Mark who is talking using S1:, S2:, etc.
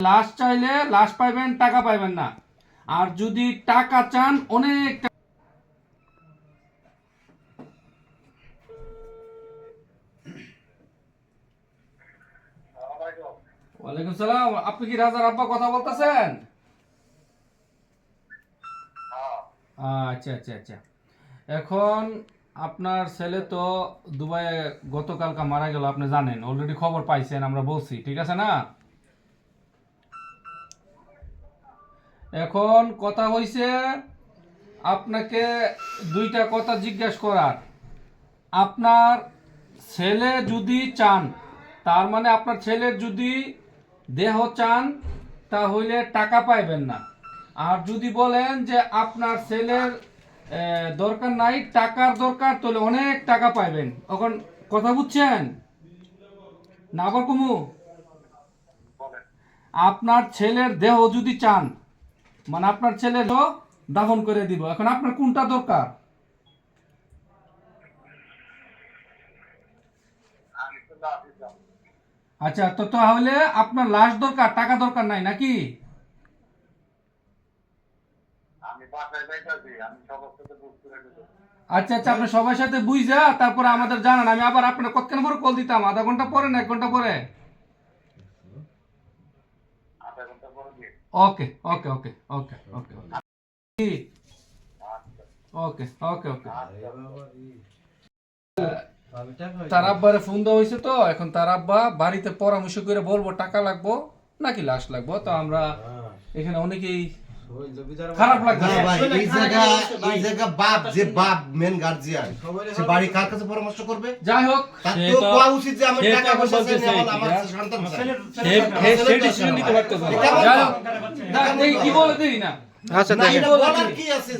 S1: লাশ চাইলে লাশ পাইবেন, টাকা পাইবেন না। আর যদি টাকা চান অনেক ওয়ালাইকুম সালাম। আপনি কি রাজার আব্বা কথা বলতেছেন? আচ্ছা আচ্ছা আচ্ছা। এখন আপনার ছেলে তো দুবাইয়ে গতকালকে মারা গেল, আপনি জানেন, অলরেডি খবর পাইছেন, আমরা বলছি, ঠিক আছে না? এখন কথা হইছে আপনাকে দুইটা কথা জিজ্ঞেস করার। আপনার ছেলে যদি চান, তার মানে আপনার ছেলের যদি দেহ চান, তাহলে টাকা পাইবেন না। আর যদি বলেন যে আপনার ছেলের দরকার নাই, টাকার দরকার, তাহলে অনেক টাকা পাইবেন। এখন কথা বুঝছেন না? আবার কুমু, আপনার ছেলের দেহ যদি চান, মানে আপনার ছেলের দেহ দাফন করে দিব। এখন আপনার কোনটা দরকার? আচ্ছা, তো তাহলে আপনার লাশ দরকার, টাকা দরকার নাই নাকি? আচ্ছা আচ্ছা, আপনি সবার সাথে বুঝা তারপরে আমাদের জানান। আমি আবার আপনার কতক্ষণ পরে কল দিতাম, আধা ঘন্টা পরে না 1 ঘন্টা পরে? ওকে ওকে ওকে ওকে ওকে ওকে ওকে ওকে। তার আব্বারে ফোন দেওয়া হয়েছে, তো এখন তার আব্বা বাড়িতে পরামর্শ করে বলবো টাকা লাগবো নাকি লাশ লাগবো। তো আমরা এখানে অনেকেই খারাপ লাগছে।
S2: এই জায়গা বাপ, যে বাপ মেন গার্জিয়ান, সে বাড়ি কার কাছে পরামর্শ করবে?
S1: যাই হোক,
S2: তার তো কোয়া উচিত যে আমি টাকা পয়সা চাই না, আমার সন্তান চাই।
S1: সে ডিসিশন নিতে পারতেছে না। যাই হোক, কি বলে দেই না।
S2: আচ্ছা, বলার কি আছে?